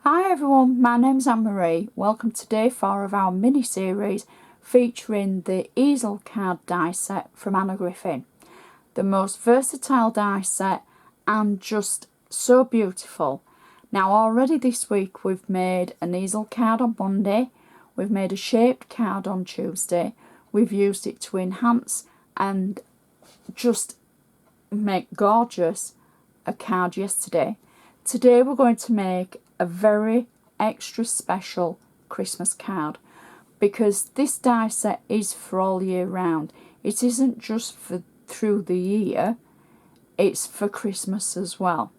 Hi everyone, my name's Anne-Marie. Welcome to day 4 of our mini-series featuring the easel card die set from Anna Griffin. The most versatile die set and just so beautiful. Now already this week we've made an easel card on Monday, we've made a shaped card on Tuesday, we've used it to enhance and just make gorgeous a card yesterday. Today we're going to make a very extra special Christmas card because this die set is for all year round. It isn't just for through the year, it's for Christmas as well.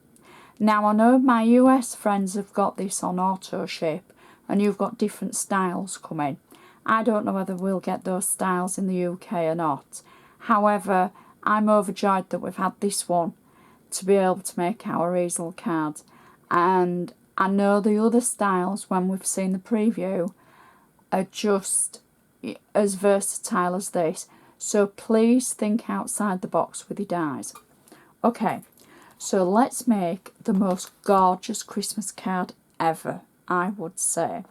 Now I know my US friends have got this on auto shape and you've got different styles coming. I don't know whether we'll get those styles in the UK or not. However, I'm overjoyed that we've had this one to be able to make our easel cards, and I know the other styles when we've seen the preview are just as versatile as this, so please think outside the box with your dies. Okay, so let's make the most gorgeous Christmas card ever, I would say,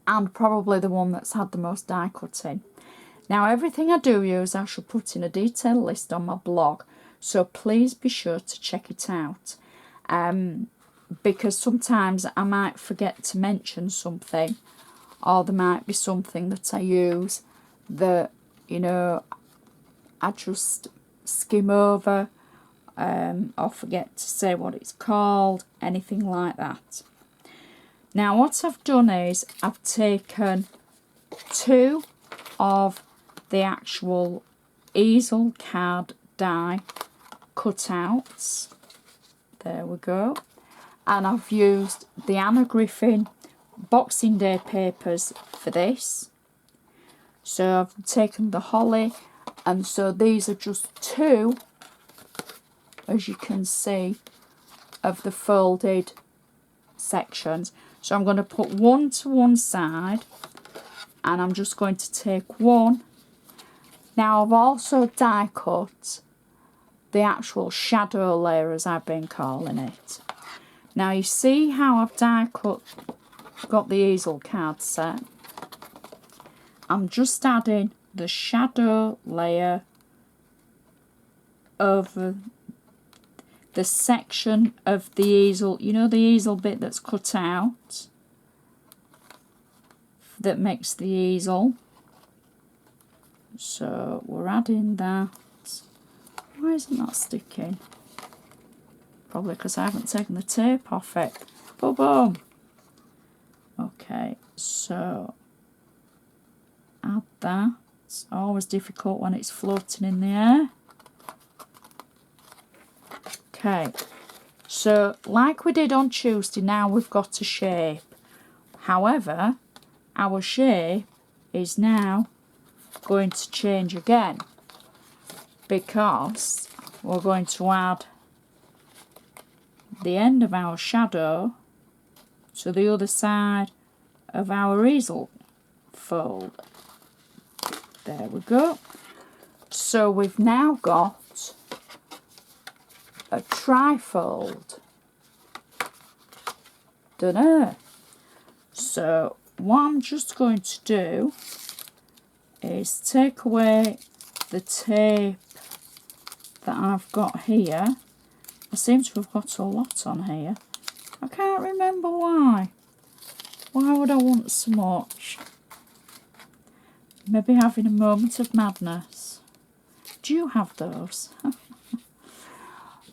and probably the one that's had the most die cutting. Now everything I do use I shall put in a detailed list on my blog, so please be sure to check it out, because sometimes I might forget to mention something, or there might be something that I use that, you know, I just skim over, or forget to say what it's called, anything like that. Now what I've done is I've taken 2 of the actual easel card die cutouts, there we go, and I've used the Anna Griffin Boxing Day papers for this. So I've taken the holly, and so these are just 2, as you can see, of the folded sections. So I'm going to put one to one side, and I'm just going to take one. Now I've also die cut the actual shadow layer, as I've been calling it. Now you see how I've die cut, got the easel card set. I'm just adding the shadow layer over the section of the easel, you know, the easel bit that's cut out that makes the easel. So we're adding that. Why isn't that sticking? Probably because I haven't taken the tape off it. Boom, boom. Okay, so add that. It's always difficult when it's floating in the air. Okay, so like we did on Tuesday, now we've got a shape. However, our shape is now going to change again, because we're going to add the end of our shadow to the other side of our easel fold. There we go. So we've now got a trifold. Dunno. So what I'm just going to do is take away the tape that I've got here. I seem to have got a lot on here. I can't remember why. Why would I want so much? Maybe having a moment of madness. Do you have those?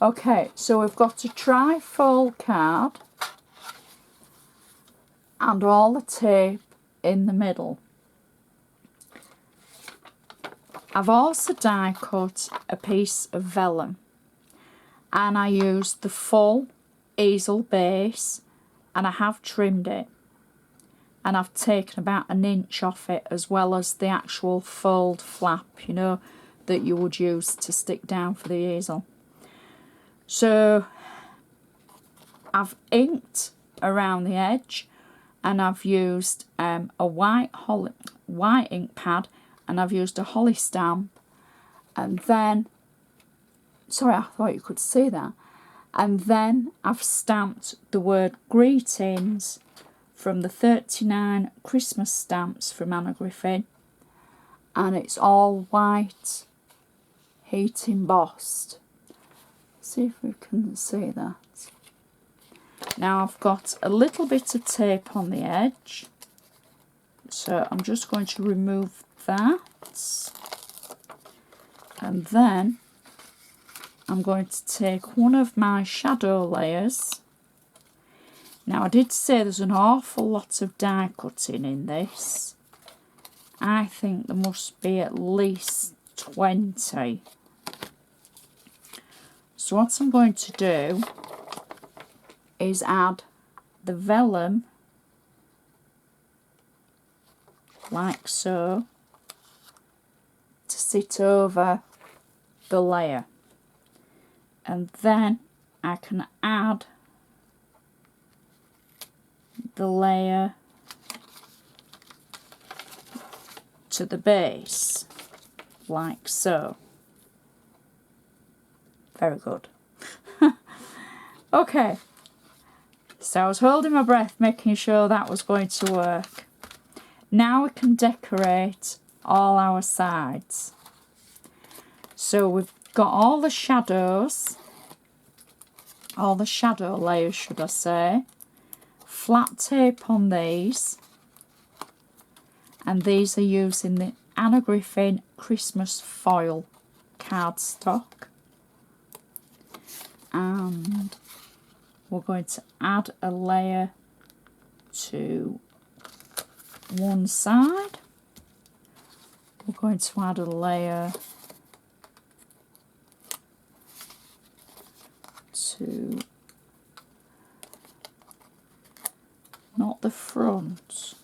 Okay, so we've got a tri-fold card and all the tape in the middle. I've also die cut a piece of vellum, and I used the full easel base, and I have trimmed it, and I've taken about 1 inch off it, as well as the actual fold flap, you know, that you would use to stick down for the easel. So I've inked around the edge, and I've used a white ink pad, and I've used a holly stamp, and then, sorry, I thought you could see that, And then I've stamped the word greetings from the 39 Christmas stamps from Anna Griffin, and it's all white heat embossed. See if we can see that. Now I've got a little bit of tape on the edge, so I'm just going to remove that, and then I'm going to take one of my shadow layers. Now I did say there's an awful lot of die cutting in this. I think there must be at least 20. So what I'm going to do is add the vellum like so to sit over the layer, and then I can add the layer to the base like so. Very good. Okay, so I was holding my breath making sure that was going to work. Now we can decorate all our sides. So we've got all the shadows, all the shadow layers should I say, flat tape on these, and these are using the Anna Griffin Christmas foil cardstock. And we're going to add a layer to one side. We're going to add a layer to not the front.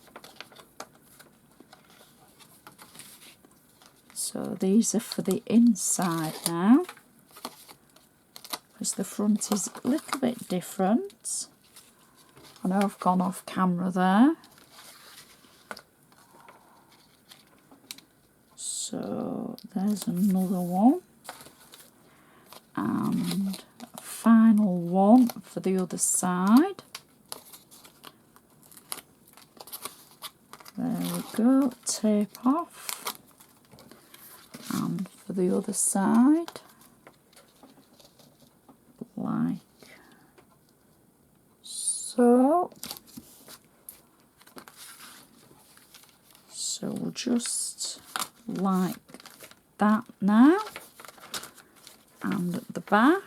So these are for the inside now, because the front is a little bit different. I know I've gone off camera there. So there's another one. And a final one for the other side. There we go, tape off. And for the other side, like so. So we'll just like that now, and at the back.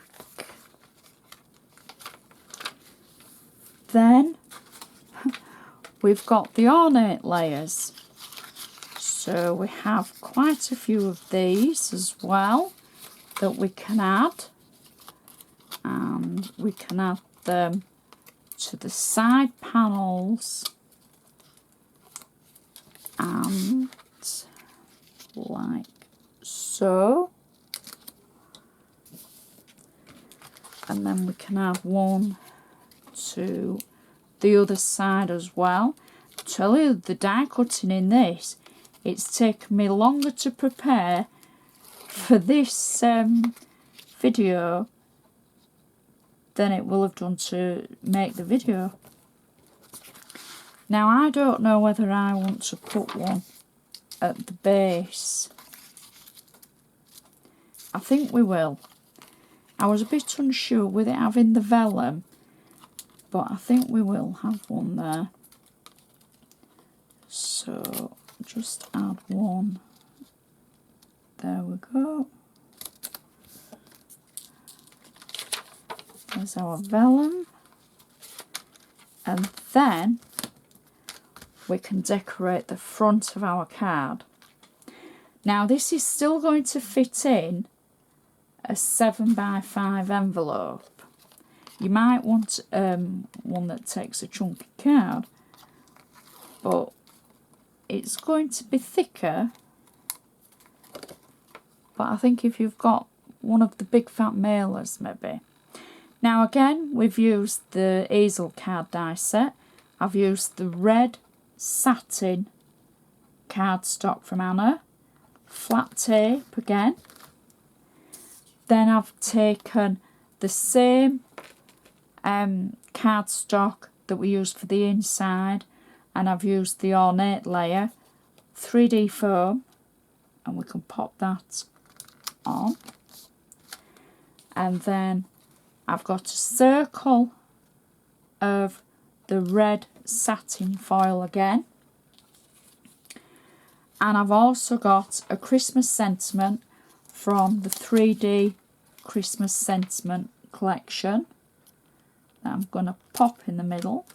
Then we've got the ornate layers. So we have quite a few of these as well that we can add, and we can add them to the side panels and like so. And then we can add one to the other side as well. I tell you, the die cutting in this, it's taken me longer to prepare for this video than it will have done to make the video. Now I don't know whether I want to put one at the base. I think we will. I was a bit unsure with it having the vellum, but I think we will have one there. So just add one. There we go. There's our vellum. And then we can decorate the front of our card. Now this is still going to fit in a 7x5 envelope. You might want one that takes a chunky card, but it's going to be thicker. But I think if you've got one of the big fat mailers maybe. Now again, we've used the easel card die set. I've used the red satin cardstock from Anna, flat tape again. Then I've taken the same cardstock that we used for the inside, and I've used the ornate layer, 3D foam, and we can pop that on. And then I've got a circle of the red satin foil again. And I've also got a Christmas sentiment from the 3D Christmas sentiment collection that I'm going to pop in the middle.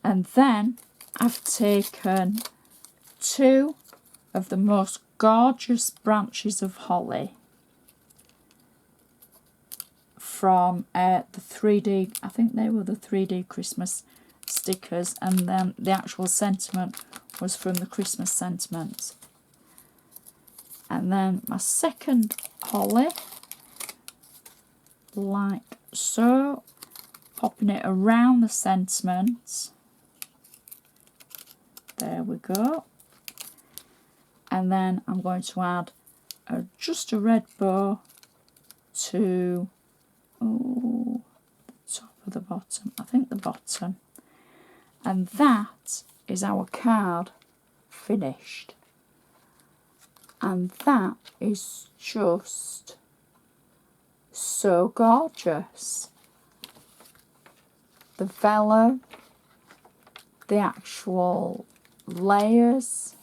And then I've taken 2 of the most gorgeous branches of holly from the 3D, I think they were the 3D Christmas stickers, and then the actual sentiment was from the Christmas sentiment. And then my second holly, like so, popping it around the sentiment. There we go. And then I'm going to add just a red bow to the top of the bottom, I think the bottom. And that is our card finished. And that is just so gorgeous. The vellum, the actual layers.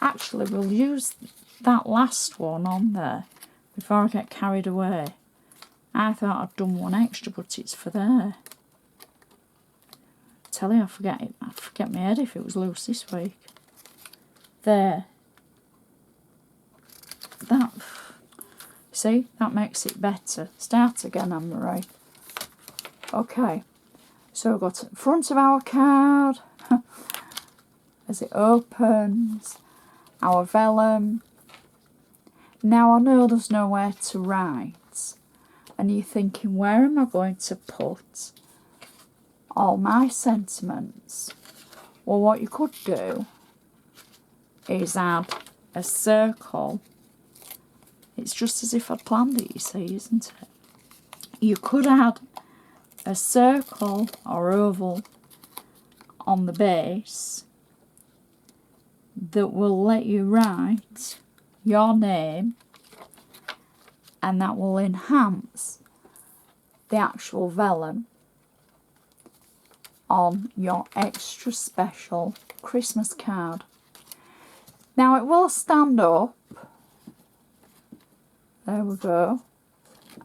Actually, we'll use that last one on there before I get carried away. I thought I'd done one extra, but it's for there. Tell you, I'd forget my head if it was loose this week. There. That, see, that makes it better. Start again, Anne-Marie. Okay, so we've got the front of our card as it opens, our vellum. Now I know there's nowhere to write, and you're thinking, where am I going to put all my sentiments? Well, what you could do is add a circle. It's just as if I'd planned it, you see, isn't it? You could add a circle or oval on the base that will let you write your name, and that will enhance the actual vellum on your extra special Christmas card. Now it will stand up. There we go.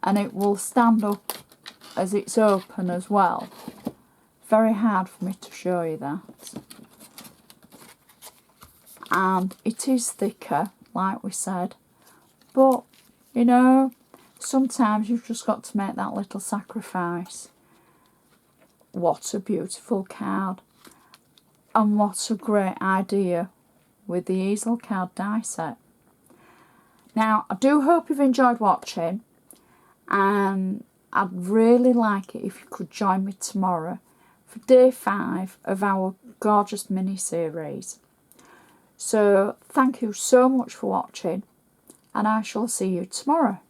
And it will stand up as it's open as well. Very hard for me to show you that. And it is thicker, like we said. But, you know, sometimes you've just got to make that little sacrifice. What a beautiful card. And what a great idea with the easel card die set. Now, I do hope you've enjoyed watching, and I'd really like it if you could join me tomorrow for day 5 of our gorgeous mini-series. So, thank you so much for watching, and I shall see you tomorrow.